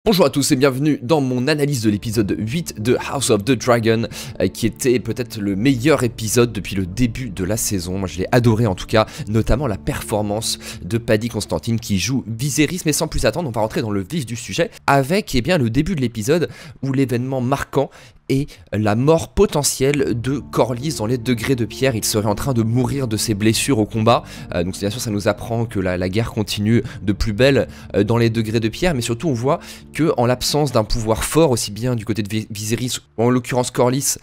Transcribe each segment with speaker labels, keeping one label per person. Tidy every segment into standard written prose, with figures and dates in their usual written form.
Speaker 1: Bonjour à tous et bienvenue dans mon analyse de l'épisode 8 de House of the Dragon, qui était peut-être le meilleur épisode depuis le début de la saison. Moi je l'ai adoré en tout cas, notamment la performance de Paddy Constantine qui joue Viserys. Mais sans plus attendre, on va rentrer dans le vif du sujet avec le début de l'épisode où l'événement marquant et la mort potentielle de Corlys dans les degrés de pierre. Il serait en train de mourir de ses blessures au combat. Donc bien sûr ça nous apprend que la guerre continue de plus belle dans les degrés de pierre, mais surtout on voit que en l'absence d'un pouvoir fort aussi bien du côté de Viserys ou en l'occurrence Corlys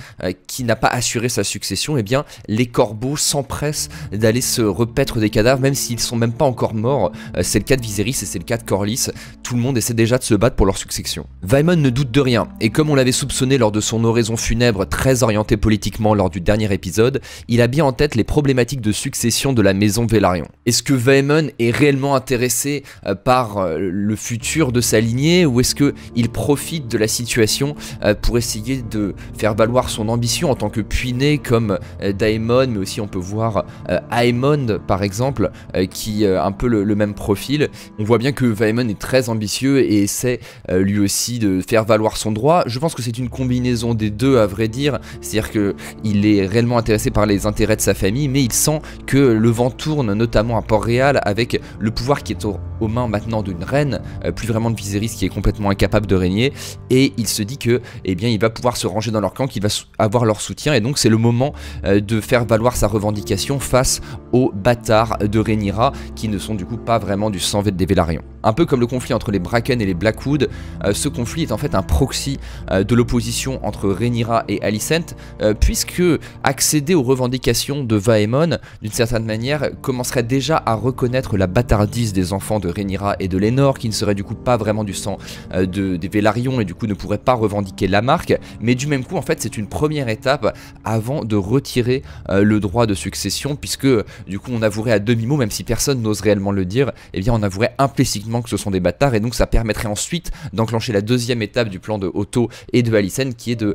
Speaker 1: qui n'a pas assuré sa succession, et bien les corbeaux s'empressent d'aller se repaître des cadavres même s'ils sont même pas encore morts. C'est le cas de Viserys et c'est le cas de Corlys. Tout le monde essaie déjà de se battre pour leur succession. Vaemond ne doute de rien, et comme on l'avait soupçonné lors de son oraison funèbre très orientée politiquement lors du dernier épisode, il a bien en tête les problématiques de succession de la maison Velaryon. Est-ce que Vaemond est réellement intéressé par le futur de sa lignée, ou est-ce qu'il profite de la situation pour essayer de faire valoir son ambition en tant que puiné comme Daemon, mais aussi on peut voir Aemond par exemple, qui a un peu le même profil. On voit bien que Vaemond est très ambitieux et essaie lui aussi de faire valoir son droit. Je pense que c'est une combinaison des deux à vrai dire, c'est-à-dire qu'il est réellement intéressé par les intérêts de sa famille, mais il sent que le vent tourne notamment à Port-Réal avec le pouvoir qui est aux mains maintenant d'une reine, plus vraiment de Viserys qui est complètement incapable de régner, et il se dit que il va pouvoir se ranger dans leur camp, qu'il va avoir leur soutien, et donc c'est le moment de faire valoir sa revendication face aux bâtards de Rhaenyra qui ne sont du coup pas vraiment du sang des Velaryon. Un peu comme le conflit entre les Bracken et les Blackwood, ce conflit est en fait un proxy de l'opposition entre Rhaenyra et Alicent, puisque accéder aux revendications de Vaemond, d'une certaine manière, commencerait déjà à reconnaître la bâtardise des enfants de Rhaenyra et de Laenor, qui ne seraient du coup pas vraiment du sang des Velaryon et du coup ne pourraient pas revendiquer la marque, mais du même coup en fait c'est une première étape avant de retirer le droit de succession, puisque du coup on avouerait à demi-mot, même si personne n'ose réellement le dire, on avouerait implicitement que ce sont des bâtards, et donc ça permettrait ensuite d'enclencher la deuxième étape du plan de Otto et de Alicent, qui est de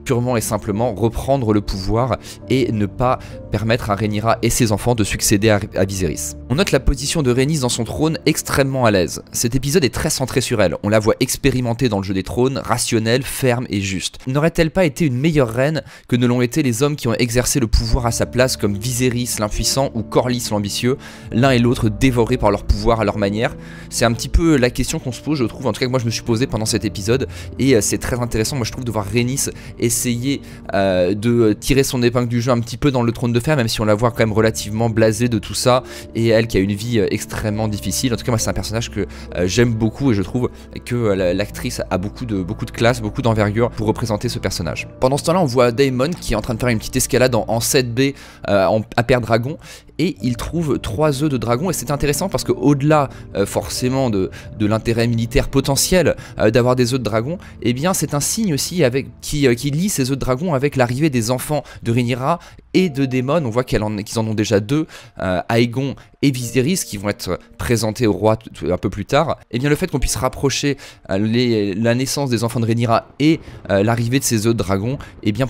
Speaker 1: purement et simplement reprendre le pouvoir et ne pas permettre à Rhaenyra et ses enfants de succéder à Viserys. On note la position de Rhaenys dans son trône extrêmement à l'aise. Cet épisode est très centré sur elle, on la voit expérimenter dans le jeu des trônes, rationnelle, ferme et juste. N'aurait-elle pas été une meilleure reine que ne l'ont été les hommes qui ont exercé le pouvoir à sa place, comme Viserys l'impuissant ou Corlys l'ambitieux, l'un et l'autre dévorés par leur pouvoir à leur manière? C'est un petit peu la question qu'on se pose, je trouve, en tout cas que moi je me suis posé pendant cet épisode, et c'est très intéressant moi je trouve de voir Rhaenys essayer de tirer son épingle du jeu un petit peu dans le trône de fer, même si on la voit quand même relativement blasée de tout ça, et elle qui a une vie extrêmement difficile. En tout cas moi c'est un personnage que j'aime beaucoup, et je trouve que l'actrice a beaucoup de classe, beaucoup d'envergure pour représenter ce personnage. Pendant ce temps là on voit Daemon qui est en train de faire une petite escalade en 7B à Père Dragon, et il trouve 3 œufs de dragon, et c'est intéressant parce que au-delà forcément de l'intérêt militaire potentiel d'avoir des œufs de dragon, c'est un signe aussi qui lie ces œufs de dragon avec l'arrivée des enfants de Rhaenyra et de Daemon. On voit qu'ils en ont déjà 2, Aegon et Viserys, qui vont être présentés au roi un peu plus tard. Le fait qu'on puisse rapprocher la naissance des enfants de Rhaenyra et l'arrivée de ces œufs de dragon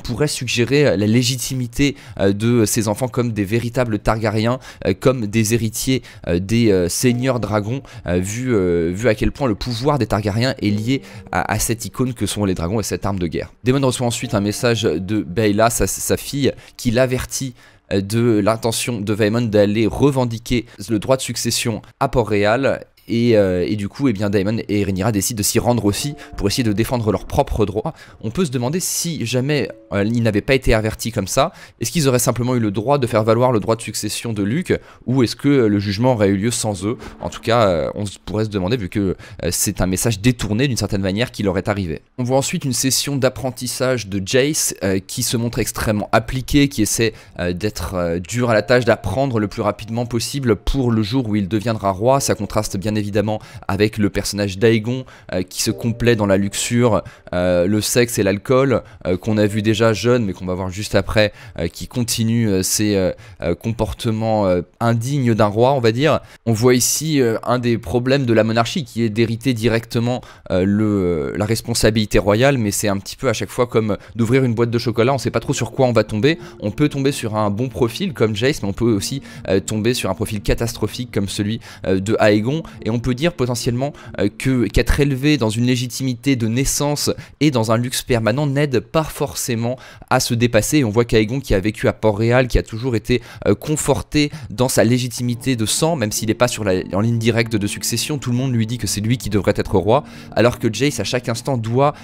Speaker 1: pourrait suggérer la légitimité de ces enfants comme des véritables Targaryens, comme des héritiers des seigneurs dragons, vu à quel point le pouvoir des Targaryens est lié à cette icône que sont les dragons et cette arme de guerre. Daemon reçoit ensuite un message de Baela, sa fille, qui l'avertit de l'intention de Vaemond d'aller revendiquer le droit de succession à Port-Réal. Et du coup Daemon et Rhaenyra décident de s'y rendre aussi pour essayer de défendre leurs propres droits. On peut se demander si jamais ils n'avaient pas été avertis comme ça, est-ce qu'ils auraient simplement eu le droit de faire valoir le droit de succession de Luc, ou est-ce que le jugement aurait eu lieu sans eux? En tout cas on pourrait se demander, vu que c'est un message détourné d'une certaine manière qui leur est arrivé. On voit ensuite une session d'apprentissage de Jace qui se montre extrêmement appliqué, qui essaie d'être dur à la tâche, d'apprendre le plus rapidement possible pour le jour où il deviendra roi. Ça contraste bien évidemment avec le personnage d'Aegon qui se complaît dans la luxure, le sexe et l'alcool, qu'on a vu déjà jeune mais qu'on va voir juste après, qui continue ses comportements indignes d'un roi, on va dire. On voit ici un des problèmes de la monarchie qui est d'hériter directement la responsabilité royale, mais c'est un petit peu à chaque fois comme d'ouvrir une boîte de chocolat, on sait pas trop sur quoi on va tomber. On peut tomber sur un bon profil comme Jace, mais on peut aussi tomber sur un profil catastrophique comme celui de Aegon, et on peut dire potentiellement qu'être élevé dans une légitimité de naissance et dans un luxe permanent n'aide pas forcément à se dépasser. Et on voit qu'Aegon, qui a vécu à Port-Réal, qui a toujours été conforté dans sa légitimité de sang, même s'il n'est pas en ligne directe de succession, tout le monde lui dit que c'est lui qui devrait être roi, alors que Jace à chaque instant doit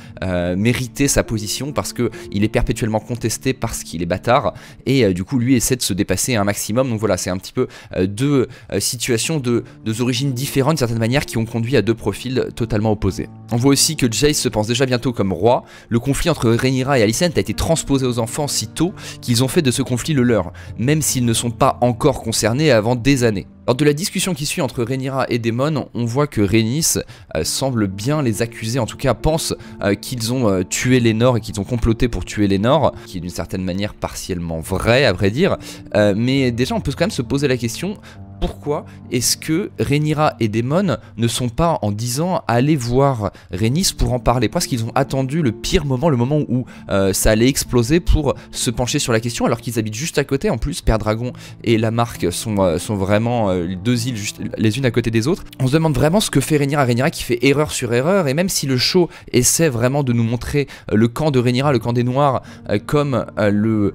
Speaker 1: mériter sa position parce qu'il est perpétuellement contesté parce qu'il est bâtard, et du coup lui essaie de se dépasser un maximum. Donc voilà, c'est un petit peu deux situations, deux origines différentes d'une certaine manière, qui ont conduit à deux profils totalement opposés. On voit aussi que Jace se pense déjà bientôt comme roi. Le conflit entre Rhaenyra et Alicent a été transposé aux enfants si tôt qu'ils ont fait de ce conflit le leur, même s'ils ne sont pas encore concernés avant des années. Lors de la discussion qui suit entre Rhaenyra et Daemon, on voit que Rhaenys semble bien les accuser, en tout cas pense qu'ils ont tué Laenor et qu'ils ont comploté pour tuer Laenor, qui est d'une certaine manière partiellement vrai à vrai dire, mais déjà on peut quand même se poser la question: pourquoi est-ce que Rhaenyra et Daemon ne sont pas en 10 ans allés voir Rhaenys pour en parler? Parce qu'ils ont attendu le pire moment, le moment où ça allait exploser, pour se pencher sur la question, alors qu'ils habitent juste à côté. En plus, Père Dragon et Lamarck sont vraiment deux îles juste les unes à côté des autres. On se demande vraiment ce que fait Rhaenyra qui fait erreur sur erreur, et même si le show essaie vraiment de nous montrer le camp de Rhaenyra, le camp des Noirs, comme le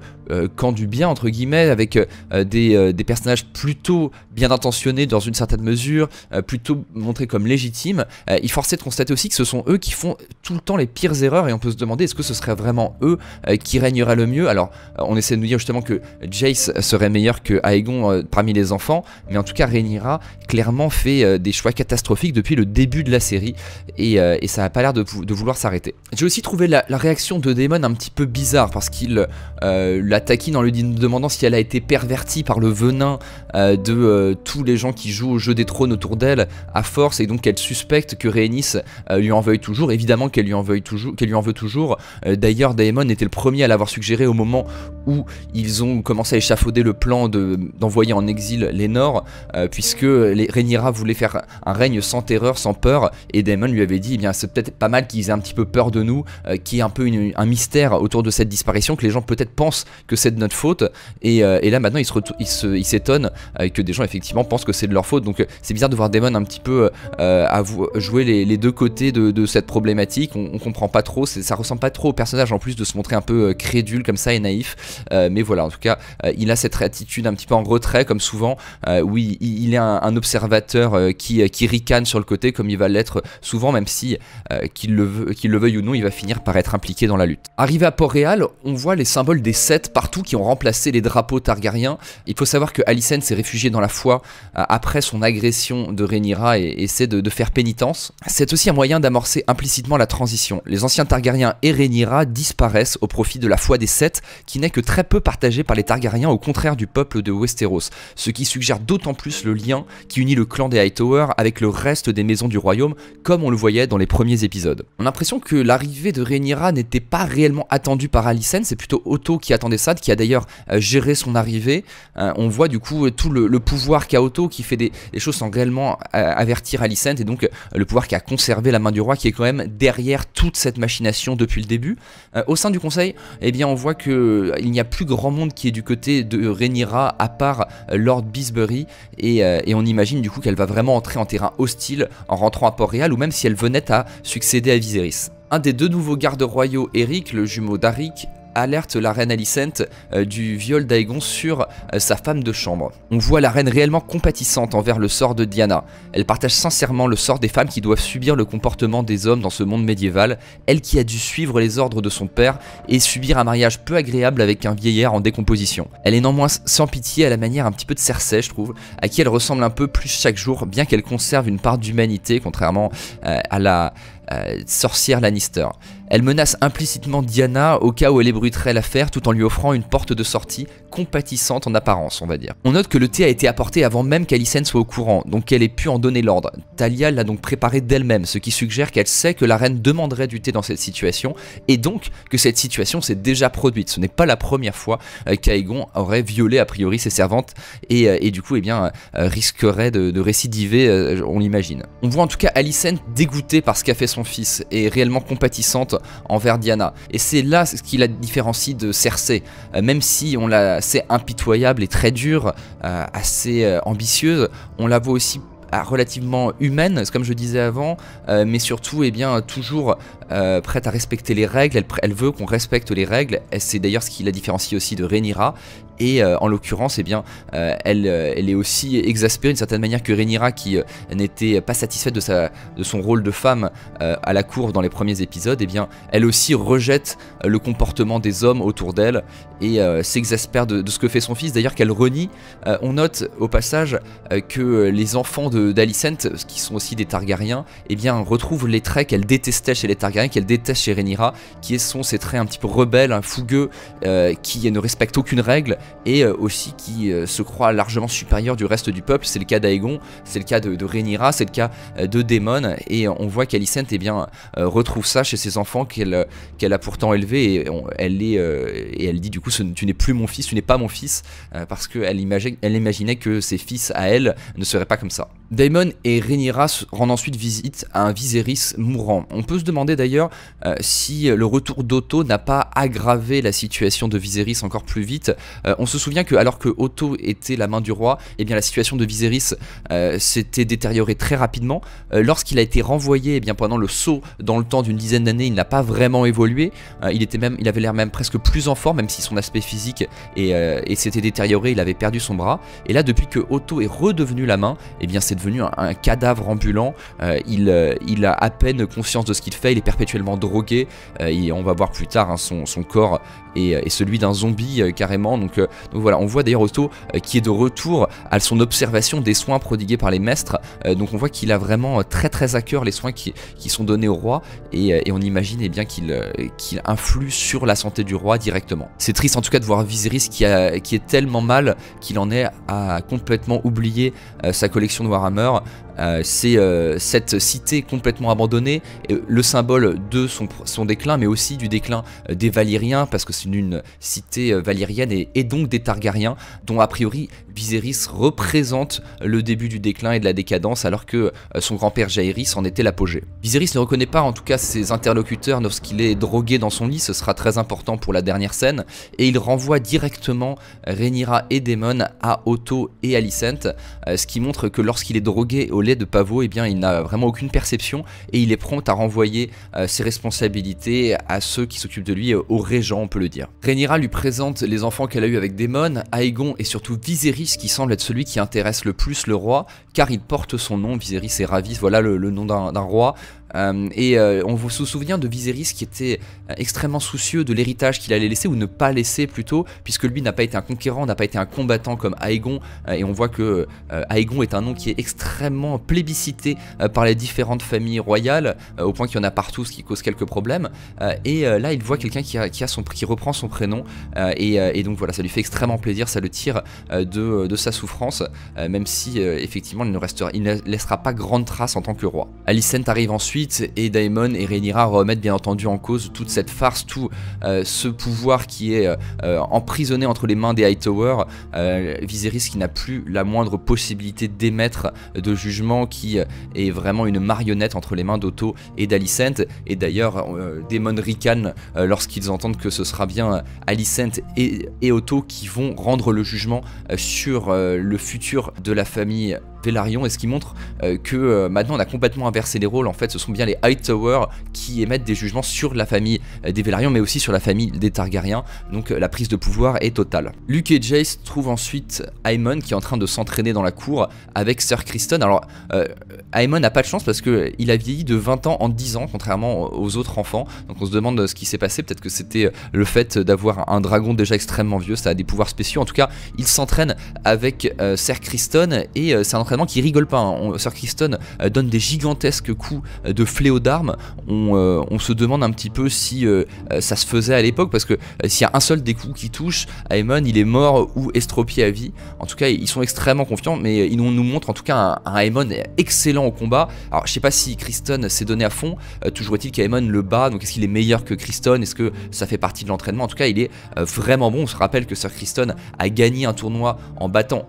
Speaker 1: camp du bien entre guillemets, avec des personnages plutôt bien intentionnés dans une certaine mesure, plutôt montrés comme légitimes, il forçait de constater aussi que ce sont eux qui font tout le temps les pires erreurs, et on peut se demander est-ce que ce serait vraiment eux qui régneraient le mieux. Alors on essaie de nous dire justement que Jace serait meilleur que Aegon parmi les enfants, mais en tout cas Rhaenyra clairement fait des choix catastrophiques depuis le début de la série, et ça n'a pas l'air de vouloir s'arrêter. J'ai aussi trouvé la réaction de Daemon un petit peu bizarre, parce qu'il la taquine en lui demandant si elle a été pervertie par le venin de tous les gens qui jouent au jeu des trônes autour d'elle à force, et donc qu'elle suspecte que Rhaenys lui en veuille toujours. Évidemment qu'elle lui en veut toujours. D'ailleurs Daemon était le premier à l'avoir suggéré au moment où ils ont commencé à échafauder le plan d'envoyer en exil Laenor, puisque Rhaenyra voulait faire un règne sans terreur, sans peur, et Daemon lui avait dit eh bien c'est peut-être pas mal qu'ils aient un petit peu peur de nous, qu'il y ait un peu un mystère autour de cette disparition, que les gens peut-être pensent que c'est de notre faute, et là maintenant il s'étonne que des gens effectivement pensent que c'est de leur faute. Donc c'est bizarre de voir Daemon un petit peu jouer les deux côtés de cette problématique. On comprend pas trop, ça ressemble pas trop au personnage en plus de se montrer un peu crédule comme ça et naïf, mais voilà, en tout cas il a cette attitude un petit peu en retrait comme souvent, où il est un observateur qui ricane sur le côté comme il va l'être souvent, même si qu'il le veuille ou non, il va finir par être impliqué dans la lutte. Arrivé à Port-Réal, on voit les symboles des Sept partout qui ont remplacé les drapeaux targaryens. Il faut savoir que Alicent s'est réfugiée dans la foi après son agression de Rhaenyra et essaie de faire pénitence. C'est aussi un moyen d'amorcer implicitement la transition. Les anciens Targaryens et Rhaenyra disparaissent au profit de la foi des Sept, qui n'est que très peu partagée par les Targaryens, au contraire du peuple de Westeros, ce qui suggère d'autant plus le lien qui unit le clan des Hightower avec le reste des maisons du royaume, comme on le voyait dans les premiers épisodes. On a l'impression que l'arrivée de Rhaenyra n'était pas réellement attendue par Alicent, c'est plutôt Otto qui attendait ça, qui a d'ailleurs géré son arrivée. On voit du coup tout le pouvoir qu'a Otto, qui fait des choses sans réellement avertir Alicent, et donc le pouvoir qui a conservé la main du roi, qui est quand même derrière toute cette machination depuis le début. Au sein du conseil, eh bien on voit qu'il n'y a plus grand monde qui est du côté de Rhaenyra à part Lord Beesbury, et on imagine du coup qu'elle va vraiment entrer en terrain hostile en rentrant à Port-Réal, ou même si elle venait à succéder à Viserys. Un des deux nouveaux gardes royaux, Eric, le jumeau d'Aric, alerte la reine Alicent du viol d'Aegon sur sa femme de chambre. On voit la reine réellement compatissante envers le sort de Diana. Elle partage sincèrement le sort des femmes qui doivent subir le comportement des hommes dans ce monde médiéval, elle qui a dû suivre les ordres de son père et subir un mariage peu agréable avec un vieillard en décomposition. Elle est néanmoins sans pitié, à la manière un petit peu de Cersei, je trouve, à qui elle ressemble un peu plus chaque jour, bien qu'elle conserve une part d'humanité, contrairement à la sorcière Lannister. Elle menace implicitement Diana au cas où elle ébruiterait l'affaire, tout en lui offrant une porte de sortie compatissante en apparence, on va dire. On note que le thé a été apporté avant même qu'Alicent soit au courant, donc qu'elle ait pu en donner l'ordre. Talia l'a donc préparé d'elle-même, ce qui suggère qu'elle sait que la reine demanderait du thé dans cette situation, et donc que cette situation s'est déjà produite. Ce n'est pas la première fois qu'Aegon aurait violé a priori ses servantes, et du coup eh bien, risquerait de récidiver, on l'imagine. On voit en tout cas Alicent dégoûtée par ce qu'a fait son fils, et réellement compatissante envers Diana. Et c'est là ce qui la différencie de Cersei. Même si on la sait impitoyable et très dure, assez ambitieuse, on la voit aussi relativement humaine, comme je disais avant, mais surtout eh bien, toujours prête à respecter les règles. Elle veut qu'on respecte les règles, c'est d'ailleurs ce qui la différencie aussi de Rhaenyra. Et en l'occurrence, eh bien, elle est aussi exaspérée d'une certaine manière que Rhaenyra, qui n'était pas satisfaite de son rôle de femme à la cour dans les premiers épisodes. Eh bien, elle aussi rejette le comportement des hommes autour d'elle et s'exaspère de ce que fait son fils. D'ailleurs, qu'elle renie. On note au passage que les enfants d'Alicent, qui sont aussi des Targaryens, eh bien, retrouvent les traits qu'elle détestait chez les Targaryens, qu'elle déteste chez Rhaenyra, qui sont ces traits un petit peu rebelles, fougueux, qui ne respectent aucune règle, et aussi qui se croit largement supérieur du reste du peuple. C'est le cas d'Aegon, c'est le cas de Rhaenyra, c'est le cas de Daemon, et on voit qu'Alicent eh bien, retrouve ça chez ses enfants qu'elle a pourtant élevés, et elle dit du coup tu n'es plus mon fils, tu n'es pas mon fils, parce qu'elle imaginait que ses fils à elle ne seraient pas comme ça. Daemon et Rhaenyra rendent ensuite visite à un Viserys mourant. On peut se demander d'ailleurs si le retour d'Otto n'a pas aggravé la situation de Viserys encore plus vite. On se souvient que alors que Otto était la main du roi, eh bien la situation de Viserys s'était détériorée très rapidement. Lorsqu'il a été renvoyé, eh bien pendant le saut dans le temps d'une dizaine d'années, il n'a pas vraiment évolué. Il avait l'air même presque plus en forme, même si son aspect physique s'était détérioré, il avait perdu son bras. Et là, depuis que Otto est redevenu la main, eh bien c'est devenu un cadavre ambulant. Il a à peine conscience de ce qu'il fait, il est perpétuellement drogué, et on va voir plus tard son corps et celui d'un zombie carrément. Donc voilà, on voit d'ailleurs Otto qui est de retour à son observation des soins prodigués par les maîtres. Donc on voit qu'il a vraiment très à cœur les soins qui sont donnés au roi, et on imagine eh bien qu'il influe sur la santé du roi directement. C'est triste en tout cas de voir Viserys qui est tellement mal qu'il en est à complètement oublier sa collection de Warhammer. C'est cette cité complètement abandonnée, le symbole de son déclin, mais aussi du déclin des Valyriens, parce que c'est une cité valyrienne et donc des Targaryens, dont a priori Viserys représente le début du déclin et de la décadence, alors que son grand-père Jaehaerys en était l'apogée. Viserys ne reconnaît pas en tout cas ses interlocuteurs lorsqu'il est drogué dans son lit, ce sera très important pour la dernière scène, et il renvoie directement Rhaenyra et Daemon à Otto et Alicent, ce qui montre que lorsqu'il est drogué au lait de pavot, eh bien il n'a vraiment aucune perception, et il est prompt à renvoyer ses responsabilités à ceux qui s'occupent de lui, au régent on peut le dire. Rhaenyra lui présente les enfants qu'elle a eu avec Daemon, Aegon et surtout Viserys, qui semble être celui qui intéresse le plus le roi, car il porte son nom. Viserys est ravi, voilà le nom d'un roi. On se souvient de Viserys qui était extrêmement soucieux de l'héritage qu'il allait laisser, ou ne pas laisser plutôt, puisque lui n'a pas été un conquérant, n'a pas été un combattant comme Aegon, et on voit que Aegon est un nom qui est extrêmement plébiscité par les différentes familles royales, au point qu'il y en a partout, ce qui cause quelques problèmes, là il voit quelqu'un qui reprend son prénom, et donc voilà, ça lui fait extrêmement plaisir, ça le tire de sa souffrance, même si effectivement il ne laissera pas grande trace en tant que roi. Alicent arrive ensuite, et Daemon et Rhaenyra remettent bien entendu en cause toute cette farce, tout ce pouvoir qui est emprisonné entre les mains des Hightower. Viserys qui n'a plus la moindre possibilité d'émettre de jugement, qui est vraiment une marionnette entre les mains d'Otto et d'Alicent. Et d'ailleurs Daemon ricane lorsqu'ils entendent que ce sera bien Alicent et Otto qui vont rendre le jugement sur le futur de la famille Velaryon, et ce qui montre que maintenant on a complètement inversé les rôles. En fait, ce sont bien les Hightower qui émettent des jugements sur la famille des Velaryon, mais aussi sur la famille des Targaryens. Donc la prise de pouvoir est totale. Luke et Jace trouvent ensuite Aemon qui est en train de s'entraîner dans la cour avec Sir Criston. Alors Aemon n'a pas de chance parce qu'il a vieilli de 20 ans en 10 ans, contrairement aux autres enfants. Donc on se demande ce qui s'est passé. Peut-être que c'était le fait d'avoir un dragon déjà extrêmement vieux, ça a des pouvoirs spéciaux. En tout cas, il s'entraîne avec Sir Criston, et c'est un entraînement qui rigole pas, hein. Sir Criston donne des gigantesques coups de fléau d'armes. On se demande un petit peu si ça se faisait à l'époque, parce que s'il y a un seul des coups qui touche Aemon, il est mort ou estropié à vie. En tout cas, ils sont extrêmement confiants, mais ils nous montrent en tout cas un Aemon excellent au combat. Alors je sais pas si Criston s'est donné à fond, toujours est-il qu'Aemon le bat, donc est-ce qu'il est meilleur que Criston, est-ce que ça fait partie de l'entraînement? En tout cas, il est vraiment bon. On se rappelle que Sir Criston a gagné un tournoi en battant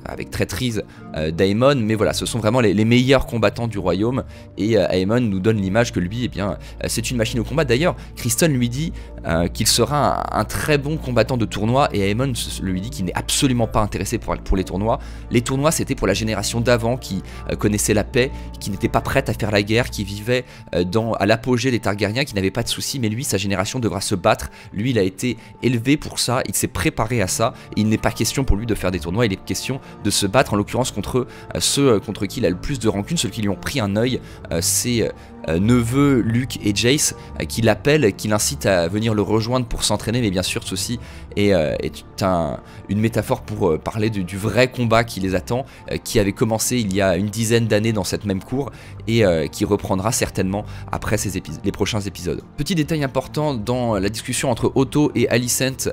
Speaker 1: avec traîtrise d'Aemon, mais voilà, ce sont vraiment les meilleurs combattants du royaume, et Aemon nous donne l'image que lui, eh bien, c'est une machine au combat. D'ailleurs, Criston lui dit qu'il sera un très bon combattant de tournoi, et Aemon lui dit qu'il n'est absolument pas intéressé pour les tournois. Les tournois, c'était pour la génération d'avant qui connaissait la paix, qui n'était pas prête à faire la guerre, qui vivait à l'apogée des Targaryens, qui n'avait pas de soucis, mais lui, sa génération devra se battre. Lui, il a été élevé pour ça, il s'est préparé à ça, et il n'est pas question pour lui de faire des tournois, il est question de se battre, en l'occurrence contre ceux contre qui il a le plus de rancune, ceux qui lui ont pris un œil, c'est neveu Luke et Jace, qui l'appellent, qui l'incitent à venir le rejoindre pour s'entraîner, mais bien sûr ceci est une métaphore pour parler du vrai combat qui les attend, qui avait commencé il y a une dizaine d'années dans cette même cour, et qui reprendra certainement après les prochains épisodes. Petit détail important dans la discussion entre Otto et Alicent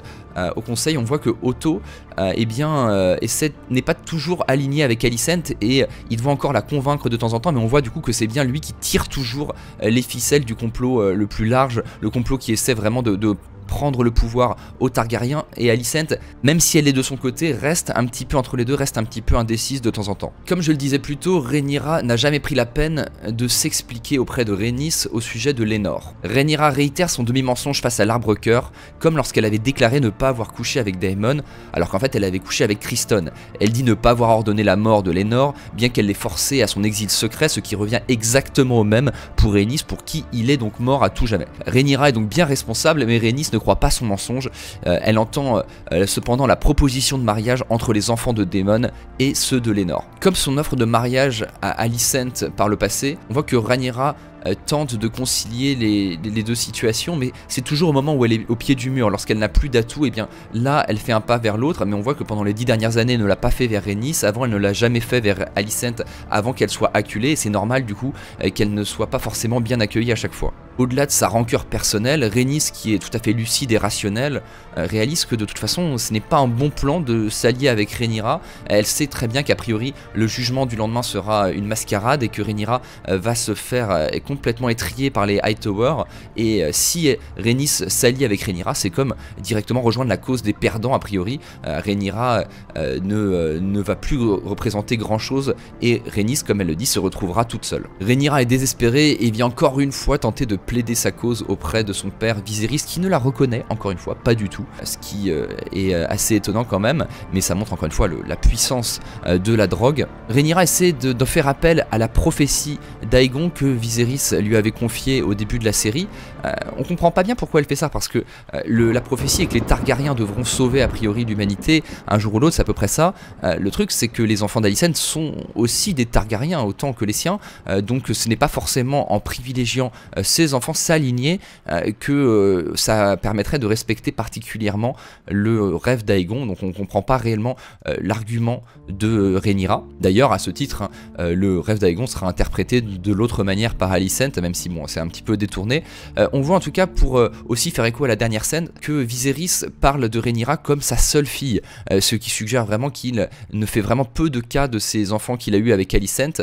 Speaker 1: au conseil, on voit que Otto n'est pas toujours aligné avec Alicent, et il doit encore la convaincre de temps en temps, mais on voit du coup que c'est bien lui qui tire toujours les ficelles du complot le plus large, le complot qui essaie vraiment de prendre le pouvoir aux Targaryens, et Alicent, même si elle est de son côté, reste un petit peu entre les deux, reste un petit peu indécise de temps en temps. Comme je le disais plus tôt, Rhaenyra n'a jamais pris la peine de s'expliquer auprès de Rhaenys au sujet de Laenor. Rhaenyra réitère son demi-mensonge face à l'Arbre-Cœur, comme lorsqu'elle avait déclaré ne pas avoir couché avec Daemon, alors qu'en fait elle avait couché avec Criston. Elle dit ne pas avoir ordonné la mort de Laenor, bien qu'elle l'ait forcé à son exil secret, ce qui revient exactement au même pour Rhaenys, pour qui il est donc mort à tout jamais. Rhaenyra est donc bien responsable, mais Rhaenys ne croit pas son mensonge. Elle entend cependant la proposition de mariage entre les enfants de Daemon et ceux de Laenor. Comme son offre de mariage à Alicent par le passé, on voit que Rhaenyra tente de concilier les deux situations, mais c'est toujours au moment où elle est au pied du mur, lorsqu'elle n'a plus d'atouts, et bien là elle fait un pas vers l'autre, mais on voit que pendant les 10 dernières années elle ne l'a pas fait vers Rhaenys, avant elle ne l'a jamais fait vers Alicent, avant qu'elle soit acculée, et c'est normal du coup qu'elle ne soit pas forcément bien accueillie à chaque fois. Au-delà de sa rancœur personnelle, Rhaenys, qui est tout à fait lucide et rationnelle, réalise que de toute façon ce n'est pas un bon plan de s'allier avec Rhaenyra. Elle sait très bien qu'a priori le jugement du lendemain sera une mascarade, et que Rhaenyra va se faire complètement étriée par les Hightower, et si Rhaenys s'allie avec Rhaenyra, c'est comme directement rejoindre la cause des perdants a priori. Rhaenyra ne va plus représenter grand chose, et Rhaenys, comme elle le dit, se retrouvera toute seule. Rhaenyra est désespérée et vient encore une fois tenter de plaider sa cause auprès de son père Viserys, qui ne la reconnaît encore une fois pas du tout, ce qui est assez étonnant quand même, mais ça montre encore une fois la puissance de la drogue. Rhaenyra essaie de faire appel à la prophétie d'Aegon que Viserys lui avait confiée au début de la série. On comprend pas bien pourquoi elle fait ça, parce que la prophétie est que les Targaryens devront sauver a priori l'humanité un jour ou l'autre, c'est à peu près ça. Le truc c'est que les enfants d'Alicent sont aussi des Targaryens autant que les siens, donc ce n'est pas forcément en privilégiant ces enfants s'aligner que ça permettrait de respecter particulièrement le rêve d'Aegon, donc on comprend pas réellement l'argument de Rhaenyra. D'ailleurs à ce titre, le rêve d'Aegon sera interprété de l'autre manière par Alicent, même si bon c'est un petit peu détourné. On voit en tout cas, pour aussi faire écho à la dernière scène, que Viserys parle de Rhaenyra comme sa seule fille, ce qui suggère vraiment qu'il ne fait vraiment peu de cas de ses enfants qu'il a eu avec Alicent,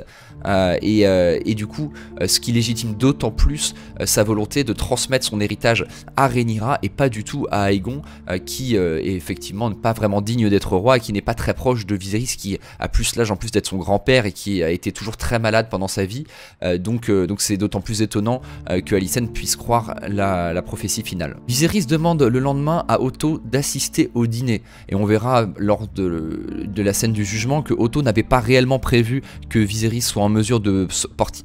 Speaker 1: et du coup ce qui légitime d'autant plus sa volonté de transmettre son héritage à Rhaenyra et pas du tout à Aegon, qui est effectivement pas vraiment digne d'être roi et qui n'est pas très proche de Viserys, qui a plus l'âge en plus d'être son grand-père et qui a été toujours très malade pendant sa vie, donc c'est d'autant plus étonnant que Alicent puisse croire la prophétie finale. Viserys demande le lendemain à Otto d'assister au dîner, et on verra lors de la scène du jugement que Otto n'avait pas réellement prévu que Viserys soit en mesure de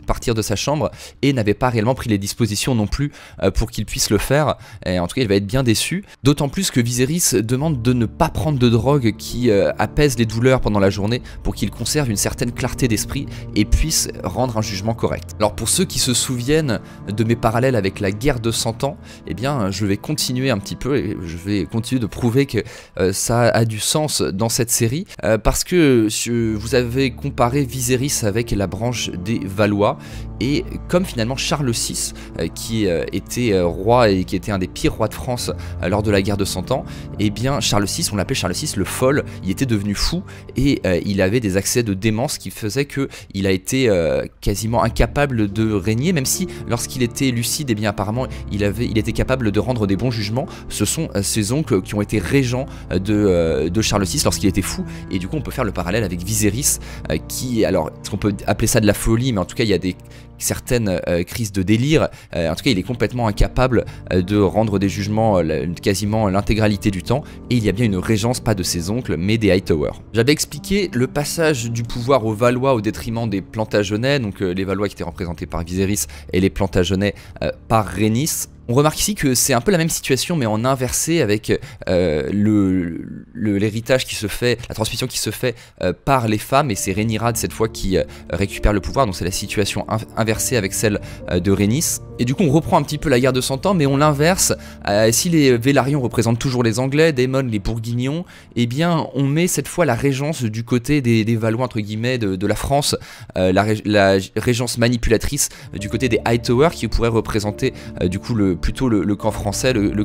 Speaker 1: partir de sa chambre, et n'avait pas réellement pris les dispositions non plus pour qu'il puisse le faire, et en tout cas il va être bien déçu, d'autant plus que Viserys demande de ne pas prendre de drogue qui apaise les douleurs pendant la journée, pour qu'il conserve une certaine clarté d'esprit et puisse rendre un jugement correct. Alors pour ceux qui se souviennent de mes parallèles avec la guerre de 100 ans, eh bien je vais continuer un petit peu, et je vais continuer de prouver que ça a du sens dans cette série, parce que vous avez comparé Viserys avec la branche des Valois, et comme finalement Charles VI qui était roi et qui était un des pires rois de France lors de la guerre de 100 ans, et bien Charles VI, on l'appelait Charles VI le folle, il était devenu fou et il avait des accès de démence qui faisaient qu'il a été quasiment incapable de régner, même si lorsqu'il était lucide, et bien apparemment il était capable de rendre des bons jugements. Ce sont ses oncles qui ont été régents de Charles VI lorsqu'il était fou, et du coup on peut faire le parallèle avec Viserys qui, alors est-ce qu'on peut appeler ça de la folie, mais en tout cas il y a certaines crises de délire. En tout cas il est complètement incapable de rendre des jugements quasiment l'intégralité du temps, et il y a bien une régence pas de ses oncles mais des Hightower. J'avais expliqué le passage du pouvoir aux Valois au détriment des Plantagenets, donc les Valois qui étaient représentés par Viserys et les Plantagenets par Rhaenys. On remarque ici que c'est un peu la même situation mais en inversé, avec l'héritage qui se fait, la transmission qui se fait par les femmes, et c'est Rhaenyra cette fois qui récupère le pouvoir, donc c'est la situation inversée avec celle de Rhaenys. Et du coup on reprend un petit peu la guerre de 100 ans mais on l'inverse. Si les Velaryons représentent toujours les Anglais, Daemon les Bourguignons, et bien on met cette fois la régence du côté des Valois entre guillemets de la France, la régence manipulatrice du côté des Hightower qui pourrait représenter du coup plutôt le camp français, le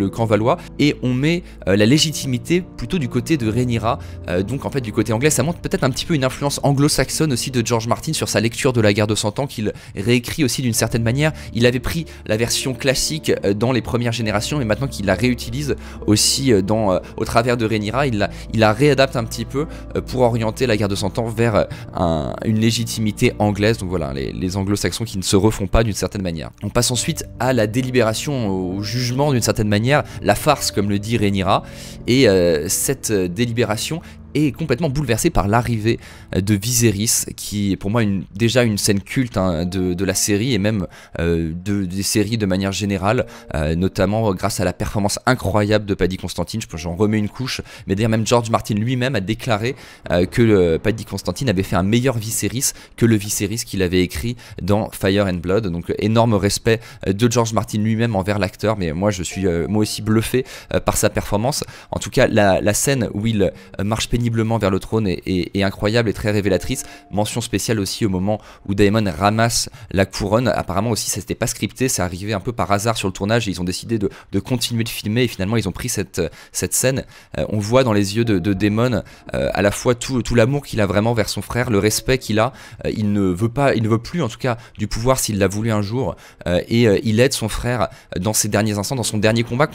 Speaker 1: camp valois, et on met la légitimité plutôt du côté de Rhaenyra, donc en fait du côté anglais. Ça montre peut-être un petit peu une influence anglo-saxonne aussi de George Martin sur sa lecture de la guerre de 100 ans, qu'il réécrit aussi d'une certaine manière. Il avait pris la version classique dans les premières générations, et maintenant qu'il la réutilise aussi au travers de Rhaenyra, il la réadapte un petit peu pour orienter la guerre de 100 ans vers une légitimité anglaise. Donc voilà, les anglo-saxons qui ne se refont pas d'une certaine manière. On passe ensuite à la délibération, au jugement d'une certaine manière, la farce comme le dit Rhaenyra, et cette délibération est complètement bouleversé par l'arrivée de Viserys, qui est pour moi déjà une scène culte de la série, et même des séries de manière générale, notamment grâce à la performance incroyable de Paddy Constantine. J'en remets une couche, mais d'ailleurs même George Martin lui-même a déclaré que Paddy Constantine avait fait un meilleur Viserys que le Viserys qu'il avait écrit dans Fire and Blood. Donc énorme respect de George Martin lui-même envers l'acteur, mais moi je suis moi aussi bluffé par sa performance. En tout cas la scène où il marche péniblement vers le trône est incroyable et très révélatrice. Mention spéciale aussi au moment où Daemon ramasse la couronne. Apparemment aussi ça n'était pas scripté, c'est arrivé un peu par hasard sur le tournage, et ils ont décidé de continuer de filmer, et finalement ils ont pris cette scène. On voit dans les yeux de Daemon à la fois tout l'amour qu'il a vraiment vers son frère, le respect qu'il a. Il ne veut plus en tout cas du pouvoir s'il l'a voulu un jour, et il aide son frère dans ses derniers instants, dans son dernier combat.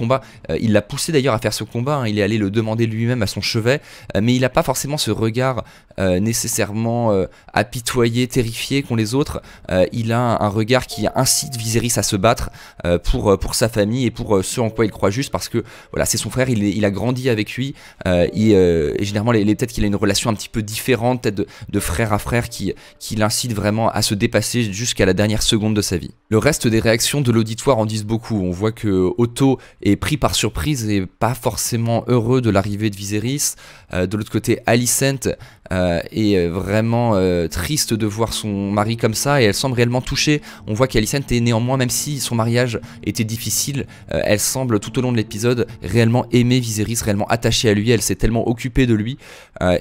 Speaker 1: Il l'a poussé d'ailleurs à faire ce combat, il est allé le demander lui-même à son chevet, mais il n'a pas forcément ce regard nécessairement apitoyé, terrifié qu'ont les autres. Il a un regard qui incite Viserys à se battre pour sa famille et pour ce en quoi il croit juste, parce que voilà, c'est son frère, il a grandi avec lui, et généralement peut-être qu'il a une relation un petit peu différente, peut-être de frère à frère, qui l'incite vraiment à se dépasser jusqu'à la dernière seconde de sa vie. Le reste des réactions de l'auditoire en disent beaucoup. On voit que Otto est pris par surprise et pas forcément heureux de l'arrivée de Viserys. De l'autre côté, Alicent est vraiment triste de voir son mari comme ça, et elle semble réellement touchée. On voit qu'Alicent est néanmoins, même si son mariage était difficile, elle semble tout au long de l'épisode réellement aimer Viserys, réellement attachée à lui. Elle s'est tellement occupée de lui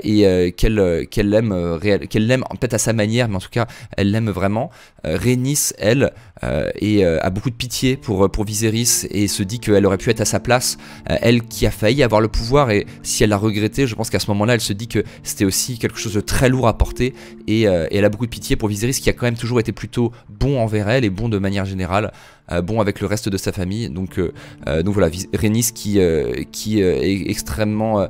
Speaker 1: et qu'elle l'aime peut-être à sa manière, mais en tout cas elle l'aime vraiment. Rhaenys, elle, a beaucoup de pitié pour Viserys, et se dit qu'elle aurait pu être à sa place, elle qui a failli avoir le pouvoir, et si elle l'a regretté, je pense qu'à ce moment-là elle se dit que c'était aussi quelque chose de très lourd à porter, et elle a beaucoup de pitié pour Viserys, qui a quand même toujours été plutôt bon envers elle et bon de manière générale, bon avec le reste de sa famille. Donc voilà, Rhaenys qui est extrêmement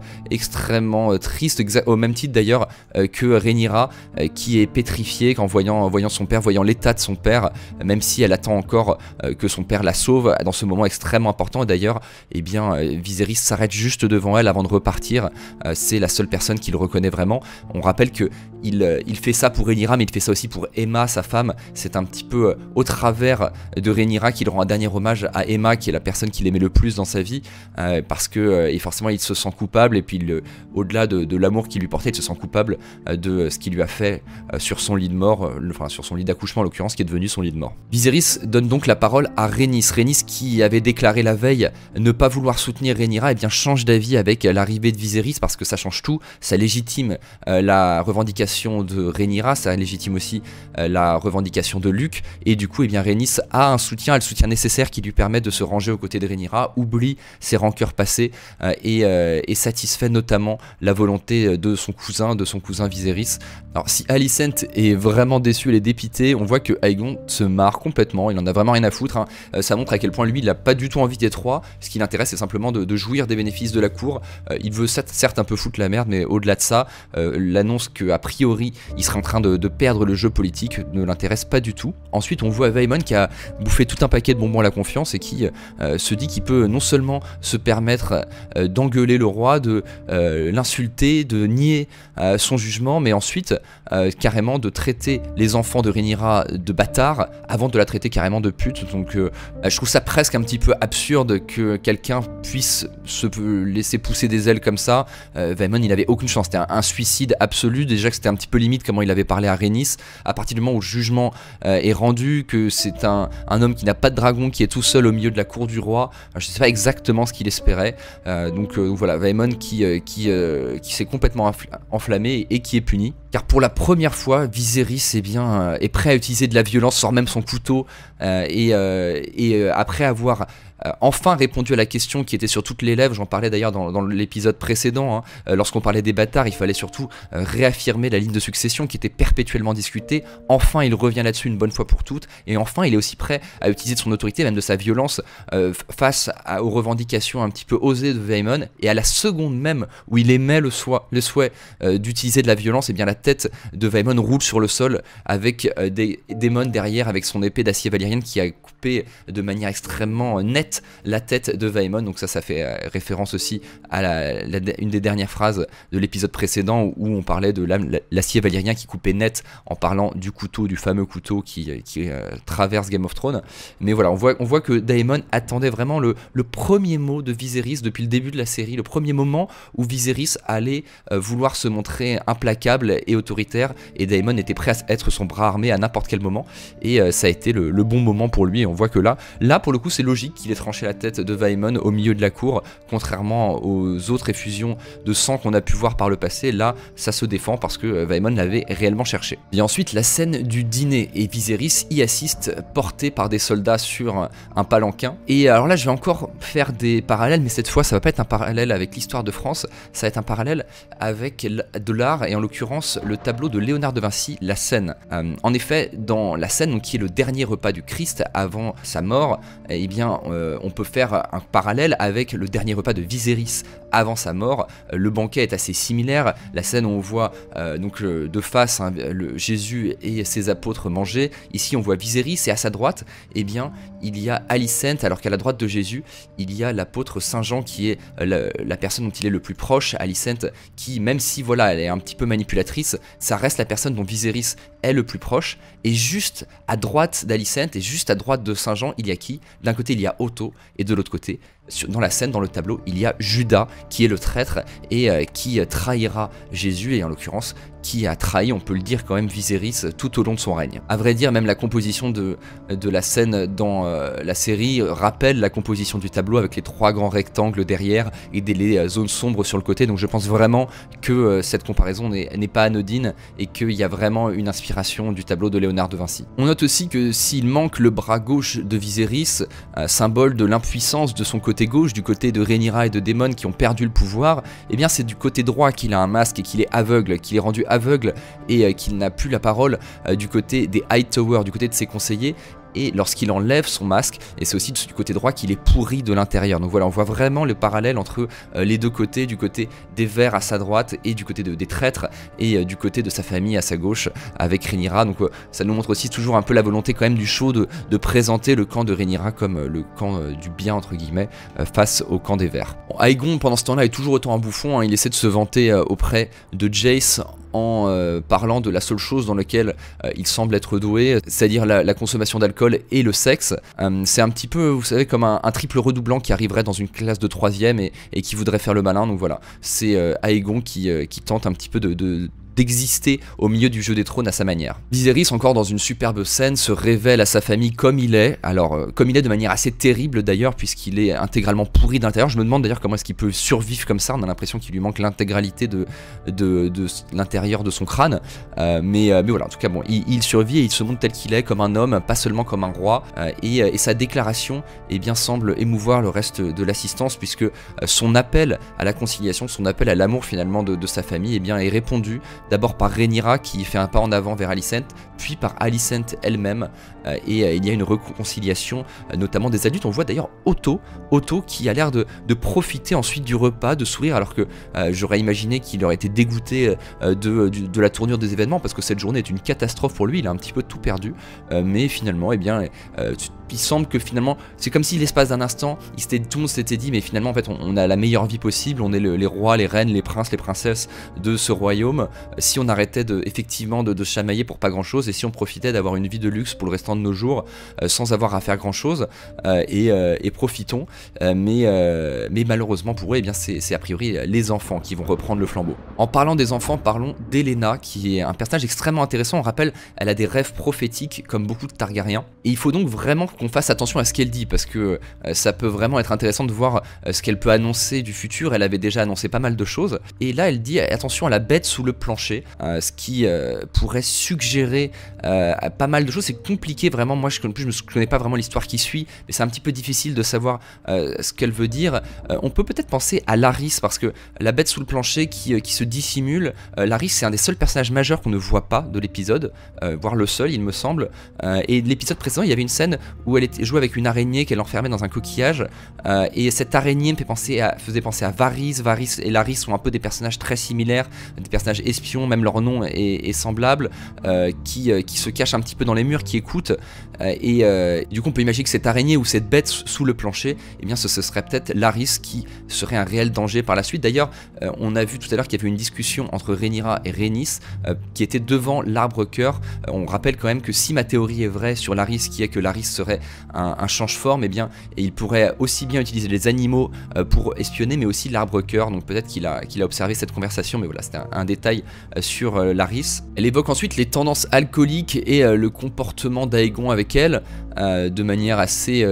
Speaker 1: triste, au même titre d'ailleurs que Rhaenyra, qui est pétrifiée en voyant son père, voyant l'état de son père, même si elle attend encore que son père la sauve dans ce moment extrêmement important. Et d'ailleurs, eh bien, Viserys s'arrête juste devant elle avant de repartir. C'est la seule personne qui le reconnaît vraiment. On rappelle que il fait ça pour Rhaenyra, mais il fait ça aussi pour Aemma, sa femme. C'est un petit peu au travers de Rhaenyra Rhaenyra qui rend un dernier hommage à Aemma, qui est la personne qu'il aimait le plus dans sa vie, parce que et forcément il se sent coupable, et puis au-delà de l'amour qu'il lui portait, il se sent coupable de ce qu'il lui a fait sur son lit de mort, enfin sur son lit d'accouchement en l'occurrence, qui est devenu son lit de mort. Viserys donne donc la parole à Rhaenys. Rhaenys, qui avait déclaré la veille ne pas vouloir soutenir Rhaenyra, et bien change d'avis avec l'arrivée de Viserys, parce que ça change tout, ça légitime la revendication de Rhaenyra, ça légitime aussi la revendication de Luc, et du coup, Rhaenys a un soutien, le soutien nécessaire qui lui permet de se ranger aux côtés de Rhaenyra, oublie ses rancœurs passées et satisfait notamment la volonté de son cousin Viserys. Alors si Alicent est vraiment déçu, elle est dépitée, on voit que Aegon se marre complètement, il en a vraiment rien à foutre, hein. Ça montre à quel point lui il n'a pas du tout envie d'être roi, ce qui l'intéresse c'est simplement de jouir des bénéfices de la cour. Il veut certes un peu foutre la merde, mais au-delà de ça, l'annonce qu'a priori il serait en train de perdre le jeu politique ne l'intéresse pas du tout. Ensuite on voit Vaemon qui a bouffé tout un paquet de bonbons à la confiance et qui se dit qu'il peut non seulement se permettre d'engueuler le roi, de l'insulter, de nier son jugement, mais ensuite carrément de traiter les enfants de Rhaenyra de bâtards avant de la traiter carrément de pute. Donc je trouve ça presque un petit peu absurde que quelqu'un puisse se laisser pousser des ailes comme ça. Vaemon il avait aucune chance, c'était un suicide absolu. Déjà que c'était un petit peu limite comment il avait parlé à Rhaenys. À partir du moment où le jugement est rendu, que c'est un homme qui n'a pas de dragon, qui est tout seul au milieu de la cour du roi, je ne sais pas exactement ce qu'il espérait. Donc voilà, Vaemon qui s'est complètement enflammé et qui est puni. Car pour la première fois, Viserys est prêt à utiliser de la violence, sort même son couteau, après avoir enfin répondu à la question qui était sur toutes les lèvres. J'en parlais d'ailleurs dans l'épisode précédent, hein. Lorsqu'on parlait des bâtards, il fallait surtout réaffirmer la ligne de succession qui était perpétuellement discutée. Enfin il revient là-dessus une bonne fois pour toutes, et enfin il est aussi prêt à utiliser de son autorité, même de sa violence, face aux revendications un petit peu osées de Vaemon. Et à la seconde même où il émet le souhait d'utiliser de la violence, et bien la tête de Vaemon roule sur le sol avec Daemon derrière avec son épée d'acier valyrien qui a coupé de manière extrêmement nette la tête de Vaemon. Donc ça fait référence aussi à une des dernières phrases de l'épisode précédent où on parlait de l'acier valyrien qui coupait net, en parlant du couteau, du fameux couteau qui traverse Game of Thrones. Mais voilà, on voit que Daemon attendait vraiment le premier mot de Viserys depuis le début de la série, le premier moment où Viserys allait vouloir se montrer implacable et autoritaire, et Daemon était prêt à être son bras armé à n'importe quel moment, et ça a été le bon moment pour lui. Et on voit que là pour le coup c'est logique qu'il ait tranché la tête de Vaemon au milieu de la cour, contrairement aux autres effusions de sang qu'on a pu voir par le passé. Là ça se défend parce que Vaemon l'avait réellement cherché. Et ensuite la scène du dîner, et Viserys y assiste porté par des soldats sur un palanquin. Et alors là je vais encore faire des parallèles, mais cette fois ça va pas être un parallèle avec l'histoire de France, ça va être un parallèle avec de l'art, et en l'occurrence le tableau de Léonard de Vinci, La Scène. En effet, dans La Scène, donc, qui est le dernier repas du Christ avant sa mort, eh bien on peut faire un parallèle avec le dernier repas de Viserys avant sa mort. Le banquet est assez similaire. La scène où on voit donc de face, hein, Jésus et ses apôtres manger. Ici on voit Viserys, et à sa droite eh bien il y a Alicent, alors qu'à la droite de Jésus il y a l'apôtre Saint Jean, qui est la personne dont il est le plus proche. Alicent qui, même si voilà elle est un petit peu manipulatrice, ça reste la personne dont Viserys est le plus proche. Et juste à droite d'Alicent et juste à droite de Saint Jean, il y a qui? D'un côté il y a Otto, et de l'autre côté, dans la scène, dans le tableau, il y a Judas qui est le traître et qui trahira Jésus, et en l'occurrence qui a trahi, on peut le dire quand même, Viserys tout au long de son règne. À vrai dire, même la composition de la scène dans la série rappelle la composition du tableau, avec les trois grands rectangles derrière et les zones sombres sur le côté. Donc je pense vraiment que cette comparaison n'est pas anodine, et qu'il y a vraiment une inspiration du tableau de Léonard de Vinci. On note aussi que s'il manque le bras gauche de Viserys, symbole de l'impuissance de son côté gauche, du côté de Rhaenyra et de Daemon qui ont perdu le pouvoir, eh bien c'est du côté droit qu'il a un masque et qu'il est aveugle, qu'il est rendu aveugle, et qu'il n'a plus la parole du côté des Hightower, du côté de ses conseillers. Et lorsqu'il enlève son masque, et c'est aussi du côté droit qu'il est pourri de l'intérieur. Donc voilà, on voit vraiment le parallèle entre les deux côtés, du côté des Verts à sa droite et du côté des traîtres, et du côté de sa famille à sa gauche avec Rhaenyra. Donc ça nous montre aussi toujours un peu la volonté quand même du show de présenter le camp de Rhaenyra comme le camp du bien entre guillemets, face au camp des Verts. Bon, Aegon pendant ce temps-là est toujours autant un bouffon, hein. Il essaie de se vanter auprès de Jace en parlant de la seule chose dans laquelle il semble être doué, c'est-à-dire la consommation d'alcool et le sexe. C'est un petit peu, vous savez, comme un triple redoublant qui arriverait dans une classe de 3e et qui voudrait faire le malin. Donc voilà, c'est Aegon qui tente un petit peu d'exister au milieu du jeu des trônes à sa manière. Viserys, encore dans une superbe scène, se révèle à sa famille comme il est, alors comme il est de manière assez terrible d'ailleurs, puisqu'il est intégralement pourri de l'intérieur. Je me demande d'ailleurs comment est-ce qu'il peut survivre comme ça, on a l'impression qu'il lui manque l'intégralité de l'intérieur de son crâne, mais voilà, en tout cas bon, il survit et il se montre tel qu'il est, comme un homme, pas seulement comme un roi, et sa déclaration eh bien, semble émouvoir le reste de l'assistance, puisque son appel à la conciliation, son appel à l'amour finalement de sa famille eh bien, est répondu d'abord par Rhaenyra qui fait un pas en avant vers Alicent, puis par Alicent elle-même, et il y a une réconciliation notamment des adultes. On voit d'ailleurs Otto qui a l'air de profiter ensuite du repas, de sourire, alors que j'aurais imaginé qu'il aurait été dégoûté de la tournure des événements, parce que cette journée est une catastrophe pour lui, il a un petit peu tout perdu, mais finalement, eh bien, il semble que finalement, c'est comme si l'espace d'un instant, tout le monde s'était dit, mais finalement en fait on a la meilleure vie possible, on est les rois, les reines, les princes, les princesses de ce royaume, si on arrêtait effectivement de chamailler pour pas grand chose, et si on profitait d'avoir une vie de luxe pour le restant de nos jours, sans avoir à faire grand chose, et profitons, mais malheureusement pour eux, eh bien c'est a priori les enfants qui vont reprendre le flambeau. En parlant des enfants, parlons d'Elaena, qui est un personnage extrêmement intéressant. On rappelle, elle a des rêves prophétiques comme beaucoup de Targaryens, et il faut donc vraiment qu'on fasse attention à ce qu'elle dit, parce que ça peut vraiment être intéressant de voir ce qu'elle peut annoncer du futur. Elle avait déjà annoncé pas mal de choses, et là elle dit attention à la bête sous le plancher, ce qui pourrait suggérer pas mal de choses. C'est compliqué vraiment, moi je connais pas vraiment l'histoire qui suit, mais c'est un petit peu difficile de savoir ce qu'elle veut dire. On peut peut-être penser à Larys, parce que la bête sous le plancher qui se dissimule, Larys c'est un des seuls personnages majeurs qu'on ne voit pas de l'épisode, voire le seul il me semble, et de l'épisode précédent il y avait une scène où elle jouait avec une araignée qu'elle enfermait dans un coquillage, et cette araignée faisait penser à Varys. Varys et Larys sont un peu des personnages très similaires, des personnages espions, même leur nom est semblable, qui se cachent un petit peu dans les murs, qui écoutent, et du coup on peut imaginer que cette araignée ou cette bête sous le plancher, eh bien ce serait peut-être Larys qui serait un réel danger par la suite. D'ailleurs on a vu tout à l'heure qu'il y avait une discussion entre Rhaenyra et Rhaenys qui était devant l'arbre cœur. On rappelle quand même que si ma théorie est vraie sur Larys, qui est que Larys serait un change-forme, et il pourrait aussi bien utiliser les animaux pour espionner, mais aussi l'arbre cœur. Donc peut-être qu'il a observé cette conversation, mais voilà, c'était un détail sur Larys. Elle évoque ensuite les tendances alcooliques et le comportement d'Aegon avec elle, de manière assez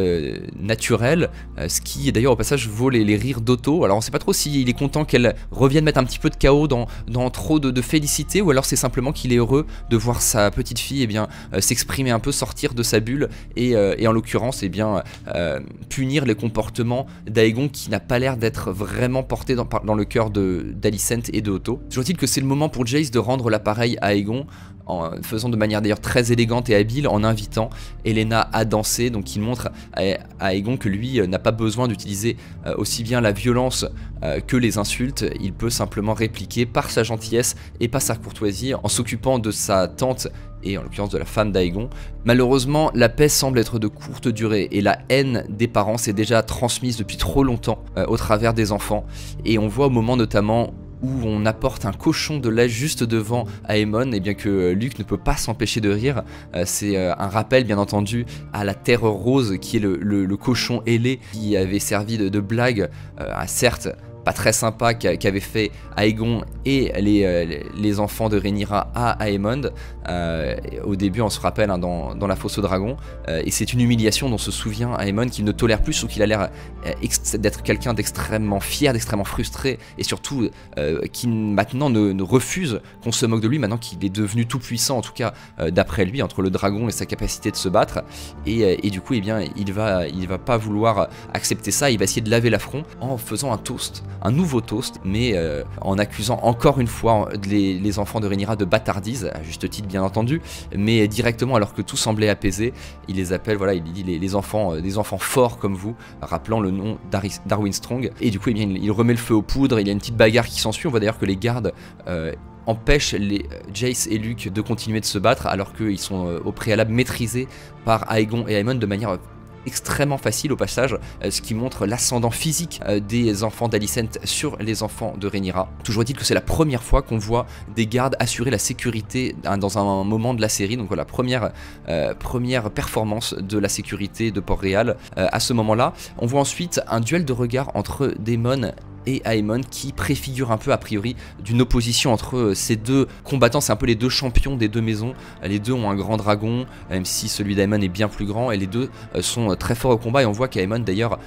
Speaker 1: naturelle, ce qui d'ailleurs au passage vaut les rires d'Otto. Alors on sait pas trop s'il est content qu'elle revienne mettre un petit peu de chaos dans trop de félicité, ou alors c'est simplement qu'il est heureux de voir sa petite fille s'exprimer un peu, sortir de sa bulle, et en l'occurrence punir les comportements d'Aegon, qui n'a pas l'air d'être vraiment porté dans le cœur d'Alicent et de Otto. Toujours-il que c'est le moment pour Jace de rendre l'appareil à Aegon, en faisant de manière d'ailleurs très élégante et habile, en invitant Elaena à danser. Donc il montre à Aegon que lui n'a pas besoin d'utiliser aussi bien la violence que les insultes. Il peut simplement répliquer par sa gentillesse et par sa courtoisie, en s'occupant de sa tante et en l'occurrence de la femme d'Aegon. Malheureusement, la paix semble être de courte durée, et la haine des parents s'est déjà transmise depuis trop longtemps au travers des enfants. Et on voit au moment notamment où on apporte un cochon de lait juste devant Aemon, et bien que Luc ne peut pas s'empêcher de rire. C'est un rappel bien entendu à la Terreur Rose, qui est le cochon ailé qui avait servi de blague, certes pas très sympa, qu'avait fait Aegon et les enfants de Rhaenyra à Aemond. Au début, on se rappelle, dans la fosse au dragon, et c'est une humiliation dont se souvient Aemond, qu'il ne tolère plus, ou qu'il a l'air d'être quelqu'un d'extrêmement fier, d'extrêmement frustré, et surtout qui maintenant ne refuse qu'on se moque de lui, maintenant qu'il est devenu tout puissant, en tout cas d'après lui, entre le dragon et sa capacité de se battre, et du coup eh bien, il va pas vouloir accepter ça. Il va essayer de laver l'affront en faisant un nouveau toast, mais en accusant encore une fois les enfants de Rhaenyra de bâtardise, à juste titre bien entendu, mais directement, alors que tout semblait apaisé, il les appelle, voilà, il dit des enfants forts comme vous, rappelant le nom d'Arwyn Strong, et du coup eh bien, il remet le feu aux poudres. Il y a une petite bagarre qui s'ensuit. On voit d'ailleurs que les gardes empêchent Jace et Luke de continuer de se battre, alors qu'ils sont au préalable maîtrisés par Aegon et Aemon de manière extrêmement facile au passage, ce qui montre l'ascendant physique des enfants d'Alicent sur les enfants de Rhaenyra. Toujours est-il que c'est la première fois qu'on voit des gardes assurer la sécurité dans un moment de la série, donc voilà, première performance de la sécurité de Port-Réal à ce moment-là. On voit ensuite un duel de regard entre Daemon et Aemon qui préfigure un peu a priori d'une opposition entre ces deux combattants. C'est un peu les deux champions des deux maisons. Les deux ont un grand dragon, même si celui d'Aemon est bien plus grand, et les deux sont très forts au combat, et on voit qu'Aemon d'ailleurs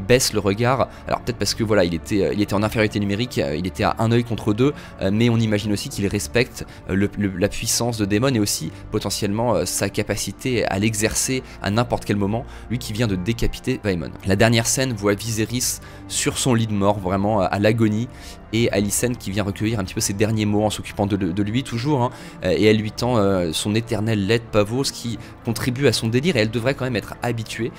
Speaker 1: baisse le regard. Alors peut-être parce que voilà, il était en infériorité numérique, il était à un œil contre deux, mais on imagine aussi qu'il respecte la puissance de Daemon et aussi potentiellement sa capacité à l'exercer à n'importe quel moment, lui qui vient de décapiter Aemon. La dernière scène voit Viserys sur son lit de mort, vraiment à l'agonie, et Alicent qui vient recueillir un petit peu ses derniers mots en s'occupant de lui toujours, hein, et elle lui tend son éternel lait de pavot, ce qui contribue à son délire, et elle devrait quand même être habituée,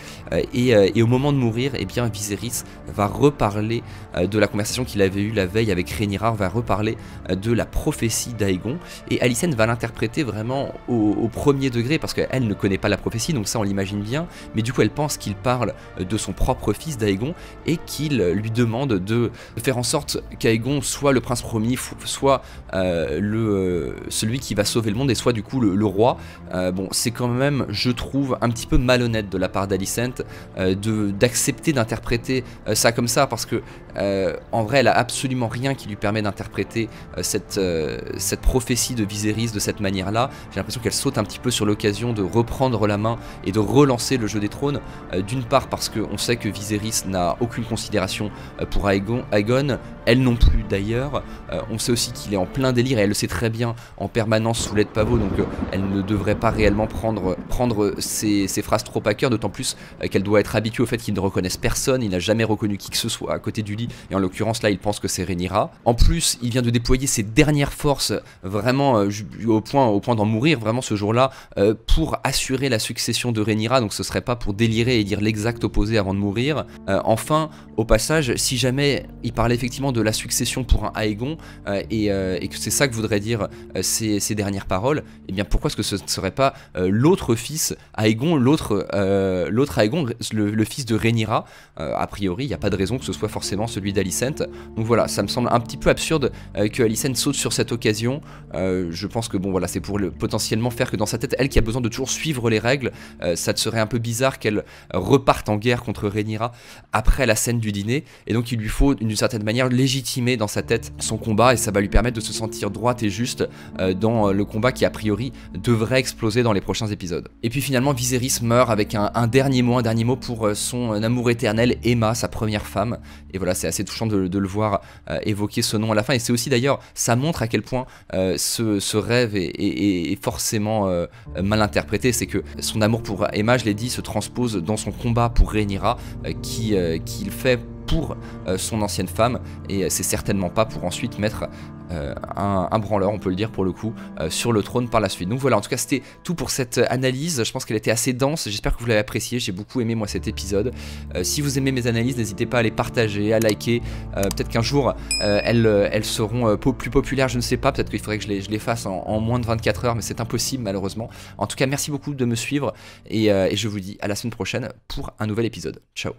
Speaker 1: et au moment de mourir, eh bien Viserys va reparler de la conversation qu'il avait eue la veille avec Rhaenyra, va reparler de la prophétie d'Aegon, et Alicent va l'interpréter vraiment au premier degré, parce qu'elle ne connaît pas la prophétie, donc ça on l'imagine bien, mais du coup elle pense qu'il parle de son propre fils d'Aegon, et qu'il lui demande de faire en sorte qu'Aegon soit le prince promis, soit celui qui va sauver le monde, et soit du coup le roi. Bon, c'est quand même, je trouve, un petit peu malhonnête de la part d'Alicent d'accepter d'interpréter ça comme ça, parce que en vrai elle a absolument rien qui lui permet d'interpréter cette prophétie de Viserys de cette manière là. J'ai l'impression qu'elle saute un petit peu sur l'occasion de reprendre la main et de relancer le jeu des trônes, d'une part parce qu'on sait que Viserys n'a aucune considération pour Aegon, elle non plus d'ailleurs. On sait aussi qu'il est en plein délire, et elle le sait très bien, en permanence sous lait de pavot, donc elle ne devrait pas réellement prendre ses phrases trop à cœur, d'autant plus qu'elle doit être habituée au fait qu'il ne reconnaisse personne. Il n'a jamais reconnu qui que ce soit à côté du lit, et en l'occurrence là il pense que c'est Rhaenyra. En plus il vient de déployer ses dernières forces, vraiment au point d'en mourir vraiment ce jour-là, pour assurer la succession de Rhaenyra, donc ce serait pas pour délirer et dire l'exact opposé avant de mourir. Enfin, au passage, si jamais il parlait effectivement de la succession pour un Aegon, et que c'est ça que voudraient dire ces dernières paroles, et bien pourquoi est-ce que ce ne serait pas l'autre fils Aegon, l'autre Aegon, le fils de Rhaenyra? A priori il n'y a pas de raison que ce soit forcément celui d'Alicent, donc voilà, ça me semble un petit peu absurde que Alicent saute sur cette occasion. Je pense que bon voilà, c'est pour potentiellement faire que dans sa tête, elle qui a besoin de toujours suivre les règles, ça te serait un peu bizarre qu'elle reparte en guerre contre Rhaenyra après la scène du dîner, et donc il lui faut d'une certaine manière légitimer dans sa tête son combat, et ça va lui permettre de se sentir droite et juste dans le combat qui a priori devrait exploser dans les prochains épisodes. Et puis finalement Viserys meurt avec un dernier mot pour son amour éternel, Aemma, sa première femme, et voilà, c'est assez touchant de le voir évoquer ce nom à la fin, et c'est aussi d'ailleurs, ça montre à quel point ce rêve est forcément mal interprété. C'est que son amour pour Aemma, je l'ai dit, se transpose dans son combat pour Rhaenyra, qu'il fait pour son ancienne femme, et c'est certainement pas pour ensuite mettre un branleur, on peut le dire pour le coup, sur le trône par la suite. Donc voilà, en tout cas c'était tout pour cette analyse. Je pense qu'elle était assez dense, j'espère que vous l'avez apprécié. J'ai beaucoup aimé moi cet épisode. Si vous aimez mes analyses, n'hésitez pas à les partager, à liker. Peut-être qu'un jour elles seront plus populaires, je ne sais pas, peut-être qu'il faudrait que je les fasse en moins de 24 heures, mais c'est impossible malheureusement. En tout cas merci beaucoup de me suivre, et je vous dis à la semaine prochaine pour un nouvel épisode. Ciao.